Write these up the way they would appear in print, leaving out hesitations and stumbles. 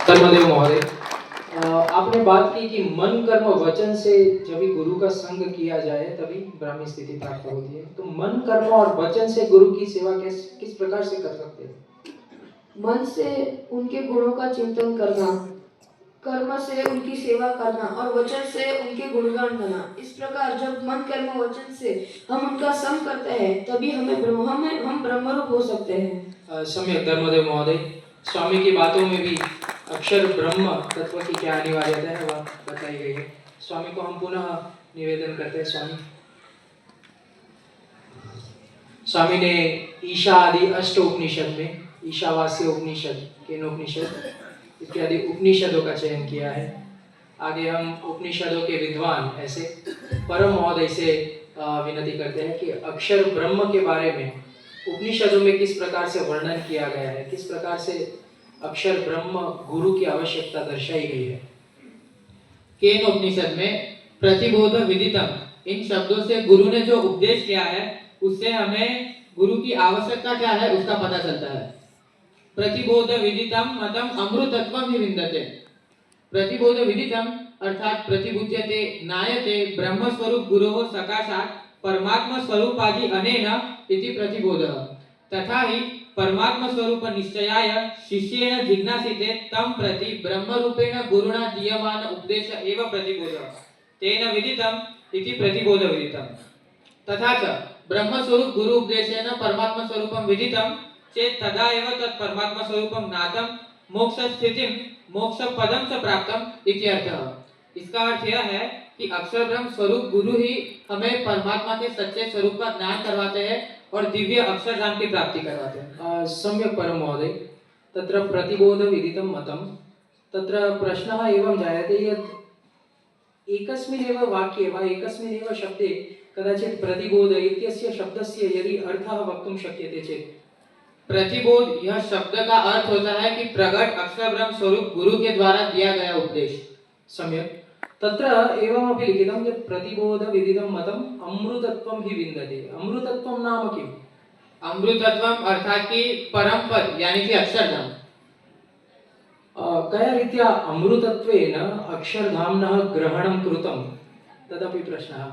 धर्मदेव महोदय, आपने बात की कि मन कर्म वचन से जब भी गुरु का संग किया जाए तभी ब्राह्मी स्थिति प्राप्त होती है। तो मन कर्म और वचन से गुरु की सेवा किस प्रकार से कर सकते हैं? मन से उनके गुणों का चिंतन करना, कर्म से उनकी सेवा करना और वचन से उनके गुणगान गाना। इस प्रकार जब मन कर्म वचन से हम उनका संग करते हैं तभी हम ब्रह्मरूप हो सकते हैं। सम्यक धर्मदेव महोदय, स्वामी की बातों में भी अक्षर ब्रह्म तत्व की क्या अनिवार्यता है वह बताई गई है। स्वामी को हम पुनः निवेदन करते हैं। स्वामी ने ईशा आदि अष्ट उपनिषद में ईशावास्य उपनिषद, केनोपनिषद इत्यादि उपनिषदों का चयन किया है। आगे हम उपनिषदों के विद्वान ऐसे परम महोदय से विनती करते हैं कि अक्षर ब्रह्म के बारे में उपनिषदों में किस प्रकार से वर्णन किया गया है, किस प्रकार से अक्षर ब्रह्म गुरु की आवश्यकता दर्शाई गई है। केन उपनिषद में प्रतिबोध विदितम इन शब्दों से गुरु ने जो उपदेश किया है उससे हमें गुरु की आवश्यकता क्या है उसका पता चलता है। प्रतिबोध विदितम मतम अमृतत्वम ही विन्दते। प्रतिबोध विदितम अर्थात प्रतिबुध्यते नायते ब्रह्म स्वरूप गुरोः सकाशात् परमात्मा स्वरूपादि अनेन इति प्रतिबोधः। तथा ही परमात्मा स्वरूप निश्चयाय शिष्येन जिज्ञासिते तम प्रति ब्रह्म रूपेण गुरुणा दीयमान उपदेश एव प्रतिबोधः तेन विदितम इति प्रतिबोध विदितम। तथा च ब्रह्म स्वरूप गुरु उपदेशेन परमात्मा स्वरूपम विदितम चेत तदा एव तत् परमात्मा स्वरूपम ज्ञातम मोक्ष स्थितिम मोक्ष पदम च प्राप्तम इति अर्थः। इसका अर्थ यह है कि अक्षर ब्रह्म स्वरूप गुरु ही हमें परमात्मा के सच्चे स्वरूप का ज्ञान करवाते हैं और दिव्य अक्षरधाम की प्राप्ति करवाते हैं। सम्यक परम महोदय, तत्र प्रतिबोध विदितं मतं तत्र प्रश्नः एवं जायते यत् एकस्मिन्नेव वाक्ये वा एकस्मिन्नेव शब्दे कदाचित् प्रतिबोध इत्यस्य शब्दस्य यदि अर्थः वक्तुं शक्यते चेत्। प्रतिबोध यह शब्द का अर्थ होता है कि प्रगट अक्षर ब्रह्म स्वरूप गुरु के द्वारा दिया गया उपदेश। सम्यक, तत्र एवमपि लिखितं यत् प्रतिबोध विदितं मतम् अमृतत्वं हि विन्दते। अमृतत्वं नाम किम्? अमृतत्वम अर्थात कि परम पद यानी कि अक्षरधाम। कया रीत्या अमृतत्वेन अक्षरधाम्नः ग्रहणं कृतं तदपि प्रश्नः।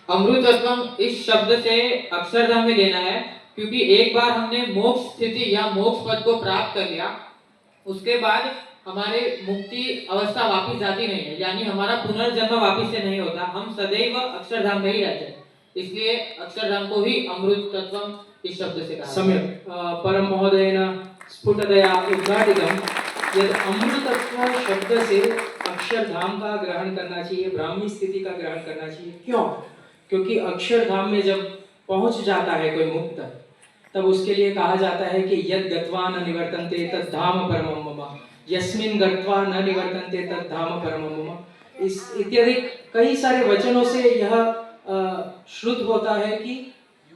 अमृतत्वम इस शब्द से अक्षरधाम में लेना है क्योंकि एक बार हमने मोक्ष स्थिति या मोक्ष पद को प्राप्त कर लिया उसके बाद हमारे मुक्ति अवस्था वापस जाती नहीं है, यानी हमारा पुनर्जन्म वापस से नहीं होता, हम सदैव अक्षरधाम में ही रहते हैं। इसलिए अक्षरधाम को ही अमृतत्वम इस शब्द से कहा। सम्यक, परम महोदयेन स्फुटतया उद्घाटितं यद् अमृतत्व शब्द से अक्षरधाम का ग्रहण करना चाहिए, ब्राह्मी स्थिति का ग्रहण करना चाहिए। क्यों? क्योंकि अक्षरधाम में जब पहुंच जाता है कोई मुक्त तब उसके लिए कहा जाता है कि यद् गत्वा न निवर्तन्ते तद् धाम परमं मम, यस्मिन् गत्वा न निवर्तन्ते तद् धाम परमं मम। इस इत्यादि कई सारे वचनों से यह श्रुत होता है कि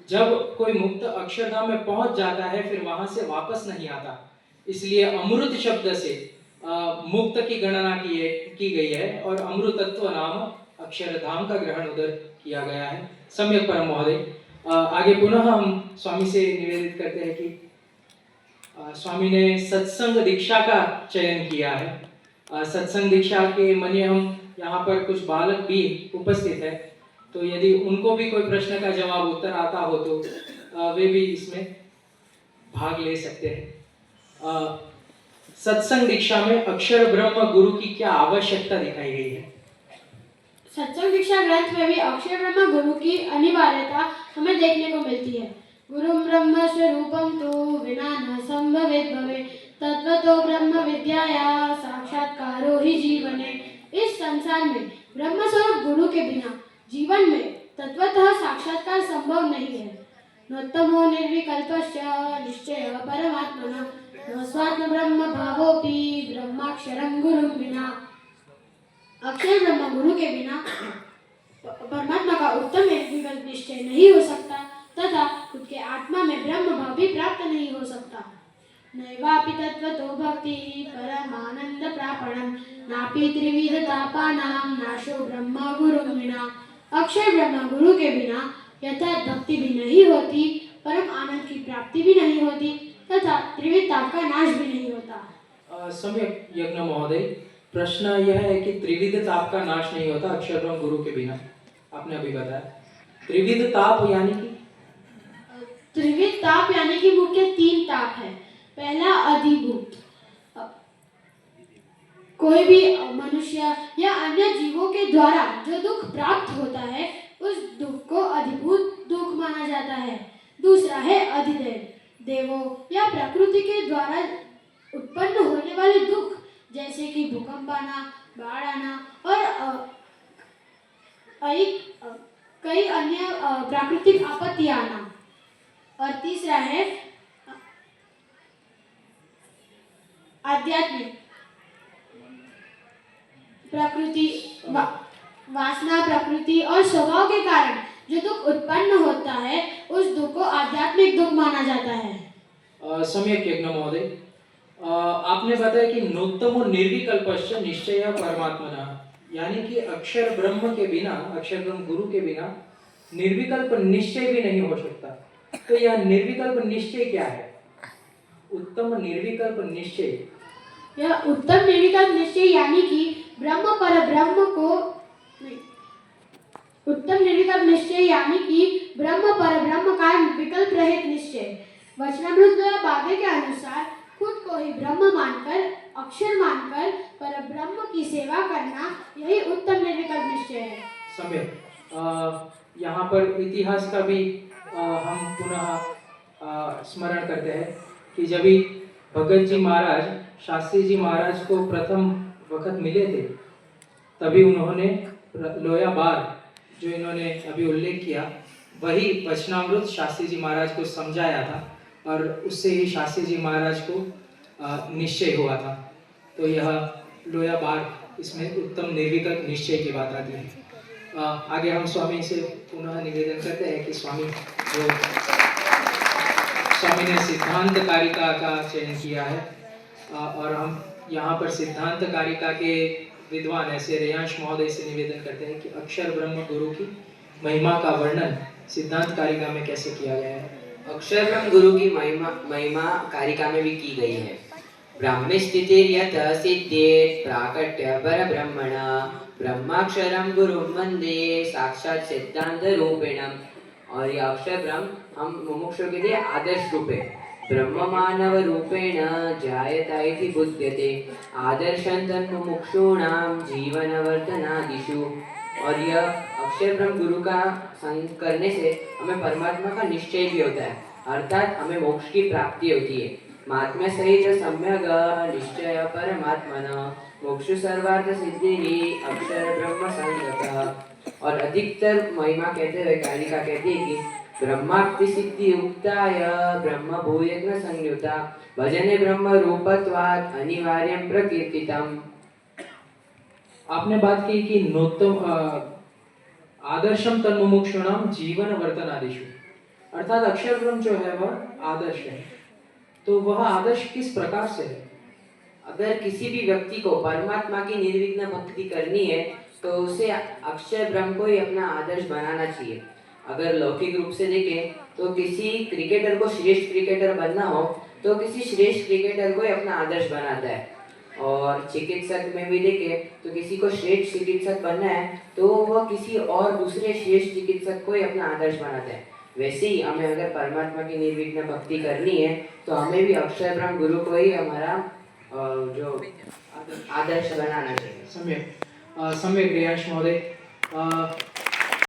जब कोई मुक्त अक्षरधाम में पहुंच जाता है फिर वहां से वापस नहीं आता। इसलिए अमृत शब्द से मुक्त की गणना की गई है और अमृतत्व नाम अक्षरधाम का ग्रहण उधर किया गया है। सम्यक परम महोदय, आगे पुनः हम स्वामी से निवेदित करते हैं कि स्वामी ने सत्संग दीक्षा का चयन किया है। सत्संग दीक्षा के मन्य हम यहाँ पर कुछ बालक भी उपस्थित है, तो यदि उनको भी कोई प्रश्न का जवाब उत्तर आता हो तो वे भी इसमें भाग ले सकते हैं। सत्संग दीक्षा में अक्षर ब्रह्म गुरु की क्या आवश्यकता दिखाई गई है? सत्संग दीक्षा ग्रंथ में भी अक्षर ब्रह्म गुरु की अनिवार्यता हमें देखने को मिलती है। गुरु ब्रह्म स्वरूपम तो विना न संभवेत भवे तत्वतो ब्रह्म विद्याया साक्षात्कारो ही जीवने। इस संसार में ब्रह्म स्वरूप गुरु के बिना जीवन में तत्वतः साक्षात्कार संभव नहीं है। नोत्तमो निर्विकल्पश्च निश्चय परमात्मना न स्वात्म ब्रह्म भावोपि ब्रह्माक्षरं गुरुं विना। अक्षर ब्रह्म गुरु के बिना परमात्मा का उत्तम विकल्प निश्चय नहीं हो सकता तथा खुद के आत्मा में ब्रह्म भाव भी प्राप्त नहीं हो सकता। नैवापि तत्वतो भक्ति परमानंद प्रापणम नापि त्रिविध तापानां नाशो ब्रह्म गुरुं विना। अक्षर ब्रह्म गुरु के बिना यथार्थ भक्ति भी नहीं होती, परम आनंद की प्राप्ति भी नहीं होती तथा त्रिविध ताप का नाश भी नहीं होता। सम्यक यज्ञ महोदय, प्रश्न यह है कि त्रिविध ताप का नाश नहीं होता अक्षर ब्रह्म गुरु के बिना। आपने अभी बताया त्रिविध ताप यानी कि त्रिविध ताप यानी कि मुख्य 3 ताप है। पहला अधिभूत, कोई भी मनुष्य या अन्य जीवों के द्वारा जो दुख प्राप्त होता है उस दुख को अधिभूत दुख माना जाता है। दूसरा है अधिदैव, देवों या प्रकृति के द्वारा उत्पन्न होने वाले दुख जैसे कि भूकंप आना, बाढ़ आना और कई अन्य प्राकृतिक आपत्तियां आना। और तीसरा है आध्यात्मिक, प्रकृति वासना, प्रकृति और स्वभाव के कारण जो दुख उत्पन्न होता है उस दुख को आध्यात्मिक दुख माना जाता है। सम्यक यज्ञ महोदय, आपने बताया कि नोत्तमो निर्विकल्पश्च निश्चय परमात्मना, यानी कि अक्षर ब्रह्म के बिना, अक्षर ब्रह्म गुरु के बिना निर्विकल्प निश्चय भी नहीं हो सकता। तो यह निर्विकल्प निश्चय क्या है? उत्तम निर्विकल्प निश्चय, यह उत्तम निर्विकल्प निश्चय यानी कि ब्रह्म पर ब्रह्म को उत्तम निर्विकल्प निश्चय यानी कि ब्रह्म पर ब्रह्म का विकल्प रहित निश्चय। वचनामृत बागे के अनुसार खुद को ही ब्रह्म मानकर, अक्षर मानकर पर ब्रह्म की सेवा करना, यही उत्तम निर्विकल्प निश्चय है। सम्यक। यहाँ पर इतिहास का भी हम पुनः स्मरण करते हैं कि जब भी भगत जी महाराज शास्त्री जी महाराज को प्रथम वक्त मिले थे, तभी उन्होंने लोया बार जो इन्होंने अभी उल्लेख किया वही वचनामृत शास्त्री जी महाराज को समझाया था और उससे ही शास्त्री जी महाराज को निश्चय हुआ था। तो यह लोया बार इसमें उत्तम निर्विकल्प निश्चय की बात आती है। आगे हम स्वामी से पुनः निवेदन करते हैं कि स्वामी ने सिद्धांत कारिका का चयन किया है और हम यहाँ पर सिद्धांत कारिका के विद्वान ऐसे रेयांश महोदय से निवेदन करते हैं कि अक्षर ब्रह्म गुरु की महिमा का वर्णन सिद्धांत कारिका में कैसे किया गया है। अक्षर ब्रह्म गुरु की महिमा कारिका में भी की गई है। ब्रह्म स्थितिर्यत सिद्धेत् प्राकट्य परब्रह्मण ब्रह्माक्षरम गुरु वंदे साक्षात सिद्धांत रूपेणम। और ये अक्षर ब्रह्म हम मुमुक्षु के लिए आदर्श रूप है। ब्रह्म मानव रूपेण जायता इति बुध्यते आदर्शं मुमुक्षूणां जीवनवर्धनादिषु। और यह अक्षर ब्रह्म गुरु का संग करने से हमें परमात्मा का निश्चय भी होता है, अर्थात हमें मोक्ष की प्राप्ति होती है। महात्म्य सहित सम्यक निश्चय परमात्मना मोक्ष सर्वार्थ सिद्धि अक्षर ब्रह्म संगतः। और अधिकतर महिमा कहते हुए कारिका कहती है कि ब्रह्माप्ति सिद्धि उक्ताय ब्रह्म भूयज्ञ संयुता भजने ब्रह्म रूपत्वात् अनिवार्यं प्रकीर्तितम्। आपने बात की कि नोत्तम आदर्शम तन्मुमुक्षुणाम जीवन वर्तनादिषु, अर्थात अक्षर ब्रह्म जो है वह आदर्श है। तो वह आदर्श किस प्रकार से है? अगर किसी भी व्यक्ति को परमात्मा की निर्विघ्न भक्ति करनी है तो उसे अक्षर ब्रह्म को ही अपना आदर्श बनाना चाहिए। अगर लौकिक रूप से देखें तो किसी क्रिकेटर को श्रेष्ठ क्रिकेटर बनना हो तो किसी श्रेष्ठ क्रिकेटर को ही अपना आदर्श बनाता है। और चिकित्सक में भी देखें तो किसी को श्रेष्ठ चिकित्सक बनना है तो वह किसी और दूसरे श्रेष्ठ चिकित्सक को ही अपना आदर्श बनाता है। वैसे ही हमें अगर परमात्मा की निर्विघ्न भक्ति करनी है तो हमें भी अक्षर ब्रह्म गुरु को ही हमारा जो आदर्श बनाना चाहिए। सम्यक रेयांश महोदय,